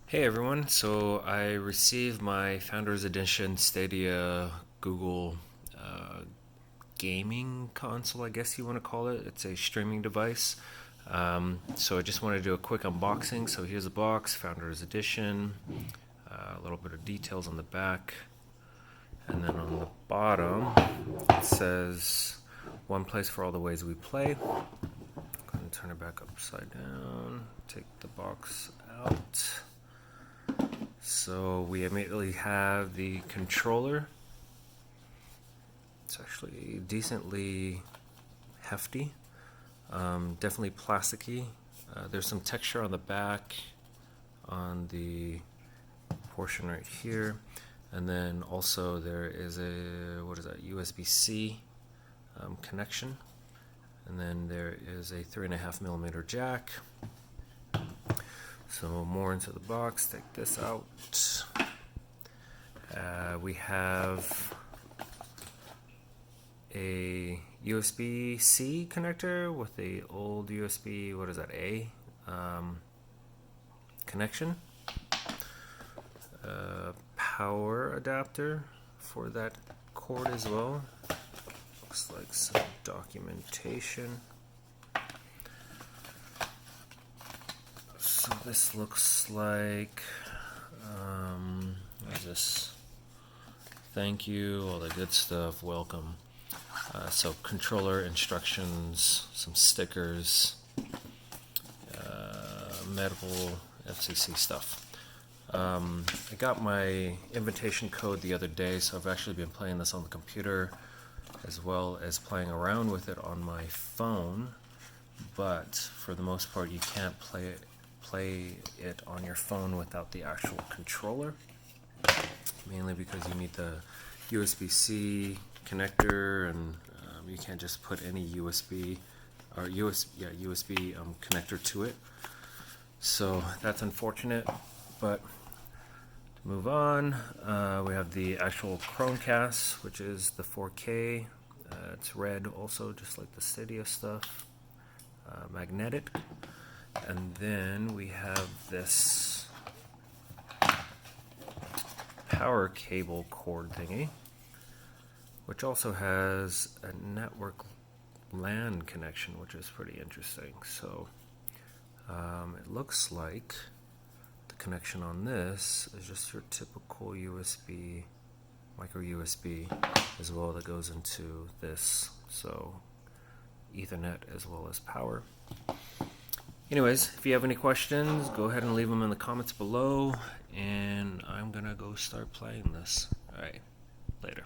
Hey everyone, so I received my Founders Edition Stadia Google uh, gaming console, I guess you want to call it. It's a streaming device. So I just want to do a quick unboxing. So here's a box, Founders Edition, a little bit of details on the back. And then on the bottom, it says one place for all the ways we play. I'm going to turn it back upside down, take the box out. So we immediately have the controller. It's actually decently hefty, definitely plasticky. There's some texture on the back on the portion right here. And then also there is a, USB-C connection. And then there is a 3.5mm jack. So more into the box, take this out. We have a USB-C connector with a old USB, A connection. Power adapter for that cord as well. Looks like some documentation. So this looks like, what is this? Thank you, all the good stuff, welcome. So controller instructions, some stickers, medical FCC stuff. I got my invitation code the other day, so I've actually been playing this on the computer as well as playing around with it on my phone, but for the most part you can't play it on your phone without the actual controller, mainly because you need the USB-C connector, and you can't just put any USB connector to it. So that's unfortunate, but to move on, we have the actual Chromecast, which is the 4K. It's red also, just like the Stadia stuff, magnetic. And then we have this power cable cord thingy, which also has a network LAN connection, which is pretty interesting. So it looks like the connection on this is just your typical USB, micro USB, as well, that goes into this. So Ethernet as well as power. Anyways, if you have any questions, go ahead and leave them in the comments below, and I'm gonna go start playing this. Alright, later.